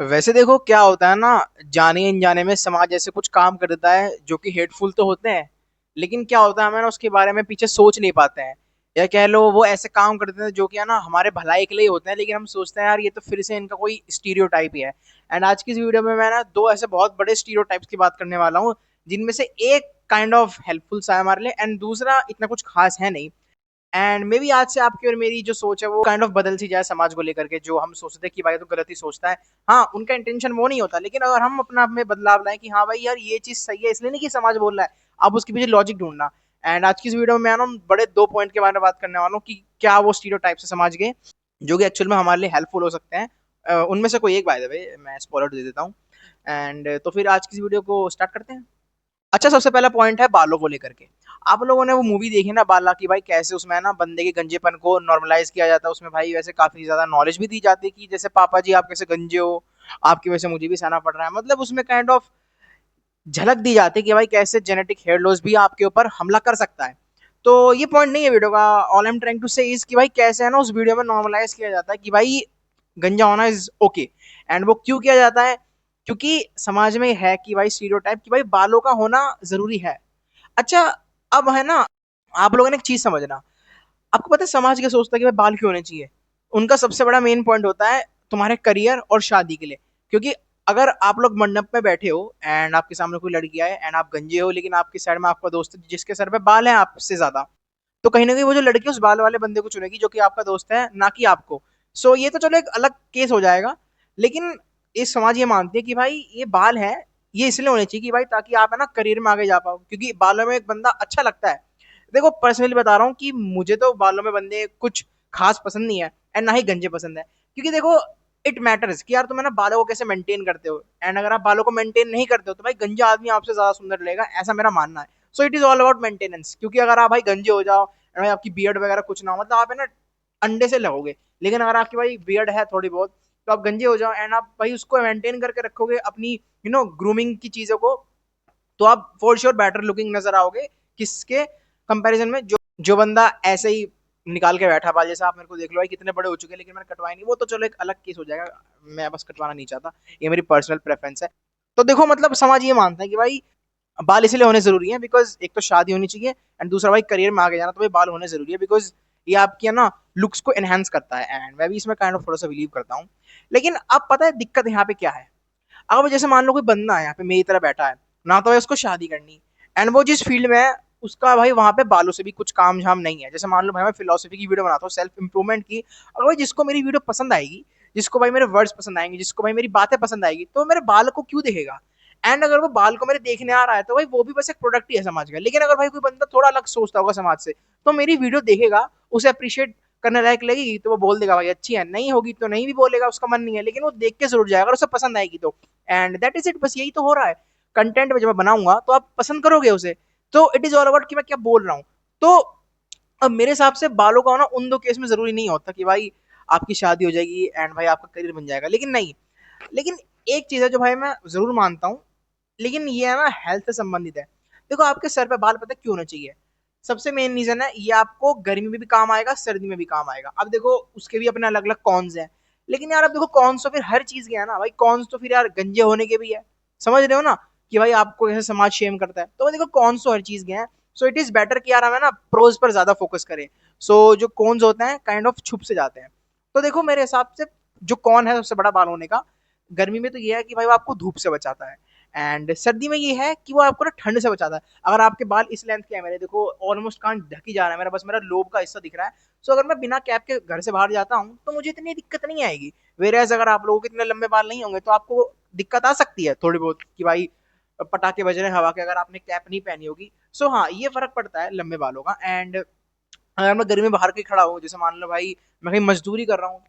वैसे देखो क्या होता है ना, जाने अनजाने में समाज ऐसे कुछ काम कर देता है जो कि हेटफुल तो होते हैं। लेकिन क्या होता है, हमें ना उसके बारे में पीछे सोच नहीं पाते हैं। या कह लो वो ऐसे काम कर देते हैं जो कि है ना हमारे भलाई के लिए होते हैं, लेकिन हम सोचते हैं यार ये तो फिर से इनका कोई स्टीरियोटाइप ही है। एंड आज की इस वीडियो में मैं ना दो ऐसे बहुत बड़े स्टीरियोटाइप्स की बात करने वाला हूँ, जिनमें से एक काइंड ऑफ हेल्पफुल सा है हमारे लिए एंड दूसरा इतना कुछ खास है नहीं। एंड मे बी आज से आपकी और मेरी जो सोच है वो काइंड ऑफ बदल सी जाए समाज को लेकर के। जो हम सोचते हैं कि भाई तो गलत ही सोचता है, हाँ उनका इंटेंशन वो नहीं होता, लेकिन अगर हम अपना आप में बदलाव लाएं कि हाँ भाई यार ये चीज सही है, इसलिए नहीं कि समाज बोल रहा है, आप उसके पीछे लॉजिक ढूंढना। एंड आज की इस वीडियो में मैं ना बड़े दो पॉइंट के बारे में बात करने वाला हूँ कि क्या वो स्टीरियोटाइप है समाज के जो कि एक्चुअल में हमारे लिए हेल्पफुल हो सकते हैं। उनमें से कोई एक, बाय द वे मैं स्पॉइलर दे देता हूँ। एंड तो फिर आज की इस वीडियो को स्टार्ट करते हैं। अच्छा, सबसे पहला पॉइंट है बालों को लेकर के। आप लोगों ने वो मूवी देखी ना बाला की, भाई कैसे उसमें है ना बंदे के गंजेपन को नॉर्मलाइज किया जाता है। उसमें भाई वैसे काफी ज्यादा नॉलेज भी दी जाती है कि जैसे पापा जी आप कैसे गंजे हो, आपकी वजह से मुझे भी सहना पड़ रहा है। मतलब उसमें काइंड ऑफ झलक दी जाती है कि भाई कैसे जेनेटिक हेयर लॉस भी आपके ऊपर हमला कर सकता है। तो ये पॉइंट नहीं है वीडियो का। All I am trying to say is कि भाई कैसे है ना उस वीडियो में नॉर्मलाइज किया जाता है कि भाई गंजा होना इज ओके। एंड वो क्यों किया जाता है? क्योंकि समाज में है कि भाई स्टीरियोटाइप कि भाई बालों का होना जरूरी है। अच्छा, अब है ना, आप लोगों ने एक चीज समझना। आपको पता है समाज क्या सोचता है कि भाई बाल क्यों होने चाहिए? उनका सबसे बड़ा मेन पॉइंट होता है तुम्हारे करियर और शादी के लिए। क्योंकि अगर आप लोग मंडप में बैठे हो एंड आपके सामने कोई लड़की आए एंड आप गंजे हो, लेकिन आपकी साइड में आपका दोस्त है जिसके सर पे बाल है आपसे ज्यादा, तो कहीं ना कहीं वो जो लड़की उस बाल वाले बंदे को चुनेगी जो कि आपका दोस्त है, ना कि आपको। सो ये तो चलो एक अलग केस हो जाएगा। लेकिन इस समाज ये मानती है कि भाई ये बाल है, ये इसलिए होने चाहिए कि भाई ताकि आप है ना करियर में आगे जा पाओ, क्योंकि बालों में एक बंदा अच्छा लगता है। देखो पर्सनली बता रहा हूँ कि मुझे तो बालों में बंदे कुछ खास पसंद नहीं है एंड ना ही गंजे पसंद है। क्योंकि देखो इट मैटर्स कि यार तुम है ना बालों को कैसे मेंटेन करते हो। एंड अगर आप बालों को मेंटेन नहीं करते हो तो भाई गंजा आदमी आपसे ज्यादा सुंदर लगेगा, ऐसा मेरा मानना है। सो it is all about maintenance. क्योंकि अगर आप भाई गंजे हो जाओ भाई आपकी बियर्ड वगैरह कुछ ना हो, मतलब आप है ना अंडे से लगोगे। लेकिन अगर आपकी भाई बियर्ड है थोड़ी बहुत, तो आप गंजे हो जाओ एंड आप भाई उसको मेंटेन करके रखोगे अपनी ग्रूमिंग की चीजों को, तो आप फॉर श्योर बेटर लुकिंग नजर आओगे किसके कंपैरिजन में, जो बंदा ऐसे ही निकाल के बैठा बाल। जैसे आप मेरे को देख लो भाई कितने बड़े हो चुके हैं लेकिन मैंने कटवाए नहीं, वो तो चलो एक अलग केस हो जाएगा। मैं बस कटवाना नहीं चाहता, ये मेरी पर्सनल प्रेफरेंस है। तो देखो मतलब समाज ये मानता है कि भाई बाल इसलिए होने जरूरी है बिकॉज एक तो शादी होनी चाहिए एंड दूसरा भाई करियर में आगे जाना, तो भाई बाल होने जरूरी है बिकॉज ये आपकी है ना लुक्स को एनहेंस करता है। एंड मैं भी इसमें काइंड ऑफ थोड़ा सा बिलीव करता हूँ। लेकिन अब पता है दिक्कत यहाँ पे क्या है? अगर जैसे मान लो कोई बंदा है यहाँ पे मेरी तरह बैठा है, ना तो है उसको शादी करनी एंड वो जिस फील्ड में है उसका भाई वहां पे बालों से भी कुछ काम झाम नहीं है। जैसे मान लो भाई मैं फिलोसफी की वीडियो बनाता हूँ, सेल्फ इंप्रूवमेंट की। अगर भाई जिसको मेरी वीडियो पसंद आएगी, जिसको भाई मेरे वर्ड्स पसंद आएंगे, जिसको भाई मेरी बातें पसंद आएगी, तो मेरे बाल को क्यों देखेगा? एंड अगर वो बाल को मेरे देखने आ रहा है तो भाई वो भी बस एक प्रोडक्ट ही है समाज का। लेकिन अगर भाई कोई बंदा थोड़ा अलग सोचता होगा समाज से, तो मेरी वीडियो देखेगा, उसे अप्रिशिएट करने लायक लगेगी तो वो बोल देगा भाई अच्छी है, नहीं होगी तो नहीं भी बोलेगा, उसका मन नहीं है, लेकिन वो देख के जरूर जाएगा अगर उसे पसंद आएगी तो। एंड दैट इज इट, बस यही तो हो रहा है। कंटेंट जब मैं बनाऊंगा तो आप पसंद करोगे उसे। तो इट इज ऑल अबाउट कि मैं क्या बोल रहा हूँ। तो अब मेरे हिसाब से बालों का होना उन दो केस में जरूरी नहीं होता कि भाई आपकी शादी हो जाएगी एंड भाई आपका करियर बन जाएगा, लेकिन नहीं। लेकिन एक चीज है जो भाई मैं जरूर मानता हूँ, लेकिन ये है ना हेल्थ से संबंधित है। देखो आपके सर पे बाल पता है क्यों होना चाहिए? सबसे मेन रीजन है ये आपको गर्मी में भी काम आएगा, सर्दी में भी काम आएगा। अब देखो उसके भी अपने अलग अलग कॉन्स हैं। लेकिन यार अब देखो कॉन्स तो फिर हर चीज के है ना भाई, कॉन्स तो फिर यार गंजे होने के भी है। समझ रहे हो ना कि भाई आपको कैसे समाज शेम करता है, तो भाई देखो कॉन्स तो हर चीज के हैं। सो इट इज बेटर कि यार हमें ना प्रोज पर ज्यादा फोकस करें। सो जो कॉन्स होते हैं काइंड ऑफ छुप से जाते हैं। तो देखो मेरे हिसाब से जो कॉन है सबसे बड़ा बाल होने का, गर्मी में तो ये है कि भाई वो आपको धूप से बचाता है। एंड सर्दी में ये है कि वो आपको ना ठंड से बचाता है। अगर आपके बाल इस लेंथ के हैं, मेरे देखो ऑलमोस्ट कान ढक ही जा रहा है मेरा, बस मेरा लोब का हिस्सा दिख रहा है। सो अगर मैं बिना कैप के घर से बाहर जाता हूँ तो मुझे इतनी दिक्कत नहीं आएगी। वेरएज अगर आप लोगों के इतने लंबे बाल नहीं होंगे तो आपको दिक्कत आ सकती है थोड़ी बहुत कि भाई पटाखे बज रहे हैं हवा के अगर आपने कैप नहीं पहनी होगी। सो हाँ ये फर्क पड़ता है लंबे बालों का। एंड अगर मैं गर्मी में बाहर कहीं खड़ा हूँ, जैसे मान लो भाई मैं कहीं मजदूरी कर रहा हूँ,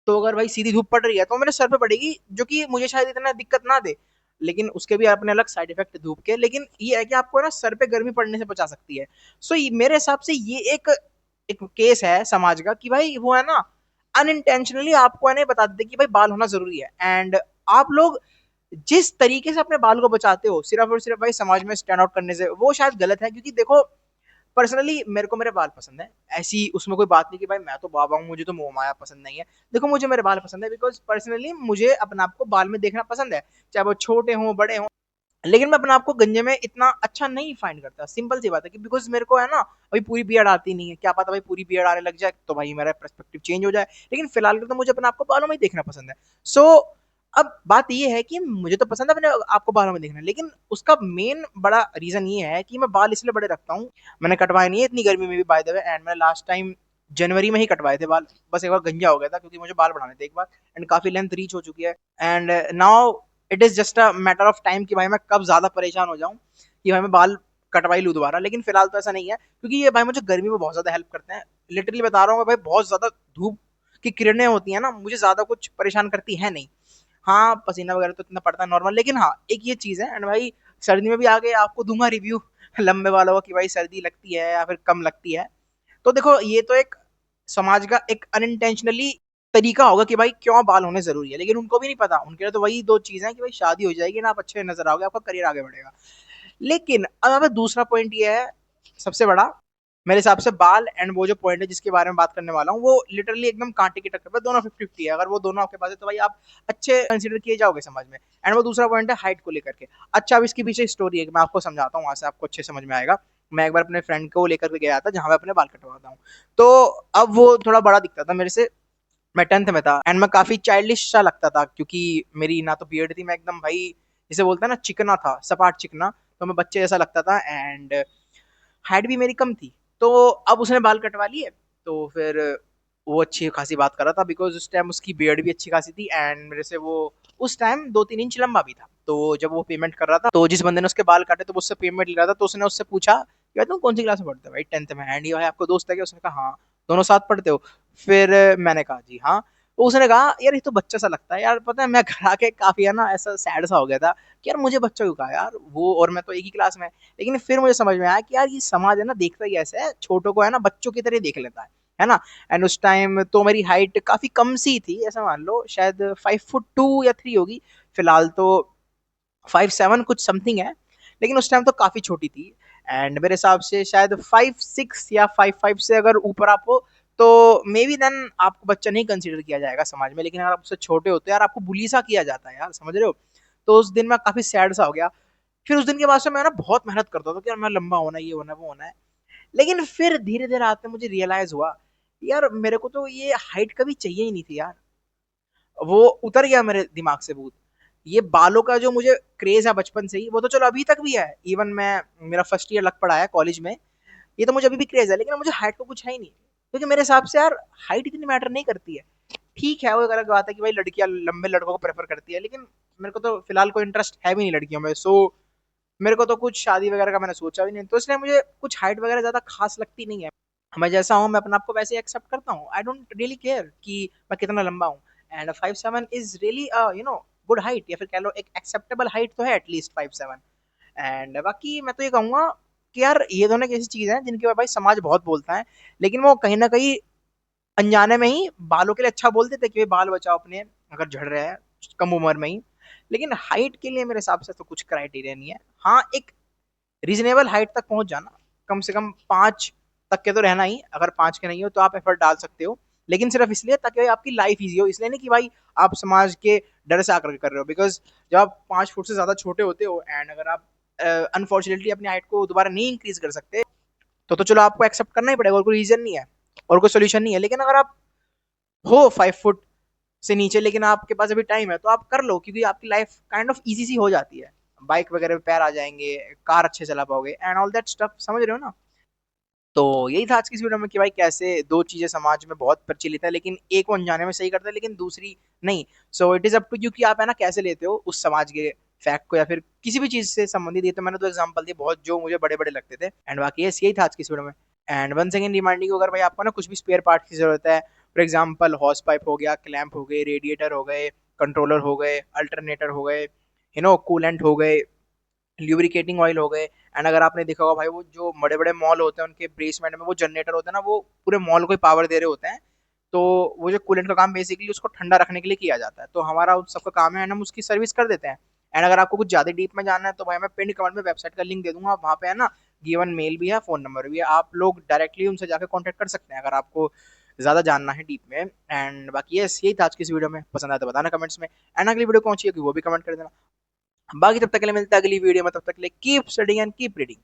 तो अगर भाई सीधी धूप पड़ रही है तो मेरे सर पे पड़ेगी, जो कि मुझे शायद इतना दिक्कत ना दे। लेकिन उसके भी अपने अलग साइड इफेक्ट है धूप के। लेकिन ये है कि आपको ना सर पे गर्मी पड़ने से बचा सकती है। सो मेरे हिसाब से ये एक एक केस है समाज का कि भाई वो है ना अनइंटेंशनली आपको है ना बता देते कि भाई बाल होना जरूरी है। एंड आप लोग जिस तरीके से अपने बाल को बचाते हो सिर्फ और सिर्फ भाई समाज में स्टैंड आउट करने से, वो शायद गलत है। क्योंकि देखो पर्सनली मेरे को मेरे बाल पसंद है, ऐसी उसमें कोई बात नहीं कि भाई मैं तो बाबा हूँ, मुझे तो मोह माया पसंद नहीं है। देखो मुझे मेरे बाल पसंद है बिकॉज पर्सनली मुझे अपने आप को बाल में देखना पसंद है, चाहे वो छोटे हों बड़े हों। लेकिन मैं अपने आप को गंजे में इतना अच्छा नहीं फाइंड करता, सिंपल सी बात है कि बिकॉज मेरे को है ना अभी पूरी बियर्ड आती नहीं है, क्या पता भाई पूरी बियर्ड आने लग जाए तो भाई मेरा पर्सपेक्टिव चेंज हो जाए, लेकिन फिलहाल तो मुझे अपने आप को बालों में ही देखना पसंद है। सो अब बात ये है कि मुझे तो पसंद है अपने आपको बालों में देखना, लेकिन उसका मेन बड़ा रीजन ये है कि मैं बाल इसलिए बड़े रखता हूँ। मैंने कटवाए नहीं है इतनी गर्मी में भी बाय द वे, एंड मैंने लास्ट टाइम जनवरी में ही कटवाए थे बाल। बस एक बार गंजा हो गया था क्योंकि मुझे बाल बढ़ाने थे एक बार, एंड काफी लेंथ रीच हो चुकी है। And now it is just a matter of time कि भाई मैं कब ज्यादा परेशान हो जाऊं कि भाई मैं बाल कटवा ही लूं दोबारा। लेकिन फिलहाल तो ऐसा नहीं है क्योंकि ये भाई मुझे गर्मी में बहुत ज्यादा हेल्प करते हैं। लिटरली बता रहा हूँ भाई, बहुत ज्यादा धूप की किरणें होती है ना, मुझे ज्यादा कुछ परेशान करती है नहीं। हाँ पसीना वगैरह तो इतना पड़ता है नॉर्मल, लेकिन हाँ एक ये चीज है। एंड भाई सर्दी में भी आगे आपको दूंगा रिव्यू लंबे वालों का कि भाई सर्दी लगती है या फिर कम लगती है। तो देखो ये तो एक समाज का एक अनइंटेंशनली तरीका होगा कि भाई क्यों बाल होने जरूरी है, लेकिन उनको भी नहीं पता, उनके लिए तो वही दो चीजें हैं कि भाई शादी हो जाएगी ना, आप अच्छे नजर आओगे, आपका करियर आगे बढ़ेगा। लेकिन अब हमें दूसरा पॉइंट ये है सबसे बड़ा मेरे हिसाब से, बाल एंड वो जो पॉइंट है जिसके बारे में बात करने वाला हूँ वो लिटरली एकदम कांटे की टक्कर पे, दोनों 50-50 है। अगर वो दोनों आपके पास है तो भाई आप अच्छे कंसीडर किए जाओगे समाज में। एंड वो दूसरा पॉइंट है हाइट को लेकर के। अच्छा अब इसके पीछे स्टोरी है कि मैं आपको समझाता हूँ, वहां से आपको अच्छे समझ में आएगा। मैं एक बार अपने फ्रेंड को लेकर के गया था जहां मैं अपने बाल कटवाता हूँ। तो अब वो थोड़ा बड़ा दिखता था मेरे से, मैं 10th में था, एंड मैं काफी चाइल्डिश सा लगता था क्योंकि मेरी ना तो बियर्ड थी, मैं एकदम भाई जिसे बोलते हैं ना चिकना था, सपाट चिकना। तो मैं बच्चे जैसा लगता था, एंड हाइट भी मेरी कम थी। तो अब उसने बाल कटवा लिए, तो फिर वो अच्छी खासी बात कर रहा था बिकॉज उस टाइम उसकी बियर्ड भी अच्छी खासी थी, एंड मेरे से वो उस टाइम 2-3 इंच लंबा भी था। तो जब वो पेमेंट कर रहा था तो जिस बंदे ने उसके बाल काटे तो वो उससे पेमेंट ले रहा था, तो उसने उससे पूछा कि भाई तुम कौन सी क्लास में पढ़ते हो? भाई 10th में। एंड ये भाई आपको दोस्त है क्या? उसने कहा हाँ। दोनों साथ पढ़ते हो? फिर मैंने कहा जी हाँ। तो उसने कहा यार ये तो बच्चा सा लगता है यार। पता है मैं घर आके काफी है ना ऐसा सैड सा हो गया था कि यार मुझे बच्चा क्यों कहा यार, वो और मैं तो एक ही क्लास में। लेकिन फिर मुझे समझ में आया कि यार ये समाज है ना देखता ही ऐसे है, छोटों को है ना बच्चों की तरह देख लेता है ना। एंड उस टाइम तो मेरी हाइट काफी कम सी थी, ऐसा मान लो शायद 5'2" या 3" होगी। फिलहाल तो 5'7" कुछ समथिंग है, लेकिन उस टाइम तो काफी छोटी थी। एंड मेरे हिसाब से शायद 5'6" या 5'5" से अगर ऊपर आप हो तो मे बी देन आपको बच्चा नहीं कंसिडर किया जाएगा समाज में। लेकिन अगर आप उससे छोटे होते हैं यार, आपको बुली सा किया जाता है यार, समझ रहे हो। तो उस दिन मैं काफी सैड सा हो गया। फिर उस दिन के बाद से मैं ना बहुत मेहनत करता था कि यार मैं लंबा होना, ये होना, वो होना है। लेकिन फिर धीरे धीरे आते मुझे रियलाइज हुआ यार मेरे को तो ये हाइट कभी चाहिए ही नहीं थी यार। वो उतर गया मेरे दिमाग से भूत। ये बालों का जो मुझे क्रेज है बचपन से ही, वो तो चलो अभी तक भी है। इवन मैं मेरा फर्स्ट ईयर लग पड़ा है कॉलेज में, ये तो मुझे अभी भी क्रेज है, लेकिन मुझे हाइट को कुछ है ही नहीं। क्योंकि मेरे हिसाब से यार हाइट इतनी मैटर नहीं करती है। ठीक है वो एक अलग बात है कि भाई लड़कियां लंबे लड़कों को प्रेफर करती है, लेकिन मेरे को तो फिलहाल कोई इंटरेस्ट है भी नहीं लड़कियों में। सो मेरे को तो कुछ शादी वगैरह का मैंने सोचा भी नहीं, तो इसलिए मुझे कुछ हाइट वगैरह ज्यादा खास लगती नहीं है। मैं जैसा हूँ मैं अपने आप को वैसे ही एक्सेप्ट करता हूँ। आई डोंट रियली केयर कि मैं कितना लंबा हूँ। And 5'7" is really good height, या फिर कह लो एक एक्सेप्टेबल हाइट तो है एटलीस्ट 5'7". एंड बाकी मैं तो ये कहूंगा कि यार ये दोनों एक ऐसी चीज है जिनके बारे में भाई समाज बहुत बोलता है, लेकिन वो कहीं ना कहीं अनजाने में ही बालों के लिए अच्छा बोल देते कि भाई बाल बचाओ अपने अगर झड़ रहे हैं कम उम्र में ही। लेकिन हाइट के लिए मेरे हिसाब से तो कुछ क्राइटेरिया नहीं है। हाँ एक रीजनेबल हाइट तक पहुंच जाना, कम से कम 5 तक के तो रहना ही। अगर 5 के नहीं हो तो आप एफर्ट डाल सकते हो, लेकिन सिर्फ इसलिए ताकि भाई आपकी लाइफ इजी हो, इसलिए नहीं कि भाई आप समाज के डर से आकर के कर रहे हो। बिकॉज जब आप 5 फुट से ज्यादा छोटे होते हो एंड अगर आप अनफॉर्चुनेटली अपनी हाइट को दोबारा नहीं इंक्रीज कर सकते तो चलो आपको एक्सेप्ट करना ही पड़ेगा, और कोई रीजन नहीं है और कोई सोल्यूशन नहीं है। लेकिन अगर आप हो 5 फुट से नीचे लेकिन आपके पास अभी टाइम है तो आप कर लो, क्योंकि आपकी लाइफ काइंड ऑफ इजी सी हो जाती है। बाइक वगैरह पे पैर आ जाएंगे, कार अच्छे चला पाओगे एंड ऑल दैट स्टफ, समझ रहे हो ना। तो यही था आज की इस वीडियो में कि भाई कैसे दो चीजें समाज में बहुत प्रचलित है, लेकिन एक वो अनजाने में सही करता है लेकिन दूसरी नहीं। So it is up to you कि आप है ना कैसे लेते हो उस समाज के फैक्ट को या फिर किसी भी चीज से संबंधित। ये तो मैंने तो एग्जांपल दिए बहुत जो मुझे बड़े बड़े लगते थे। एंड बाकी यही था आज की इस वीडियो में। एंड वन सेकेंड रिमाइंडिंग, अगर भाई आपको ना कुछ भी स्पेयर पार्ट की जरूरत है, फॉर एग्जाम्पल हॉस पाइप हो गया, क्लैंप हो गए, रेडिएटर हो गए, कंट्रोलर हो गए, अल्टरनेटर हो गए, कूलेंट हो गए, ल्यूब्रिकेटिंग ऑयल हो गए। एंड अगर आपने देखा होगा भाई वो जो बड़े बड़े मॉल होते हैं उनके बेसमेंट में वो जनरेटर होते हैं ना, वो पूरे मॉल को पावर दे रहे होते हैं। तो वो जो कूलेंट का काम बेसिकली उसको ठंडा रखने के लिए किया जाता है, तो हमारा उन सबका काम है हम उसकी सर्विस कर देते हैं। एंड अगर आपको कुछ ज्यादा डीप में जानना है तो भाई मैं पिन कमेंट में वेबसाइट का लिंक दे दूंगा, वहां पे है ना गिवन मेल भी है, फ़ोन नंबर भी है। आप लोग डायरेक्टली उनसे जाके कॉन्टैक्ट कर सकते हैं अगर आपको ज़्यादा जानना है डीप में। एंड बाकी यस, यही था आज की इस वीडियो में। पसंद आया तो बताना कमेंट्स में, एंड अगली वीडियो कौन सी होगी वो भी कमेंट कर देना। बाकी तब तक के लिए मिलते हैं अगली वीडियो में, तब तक के लिए keep studying and keep reading.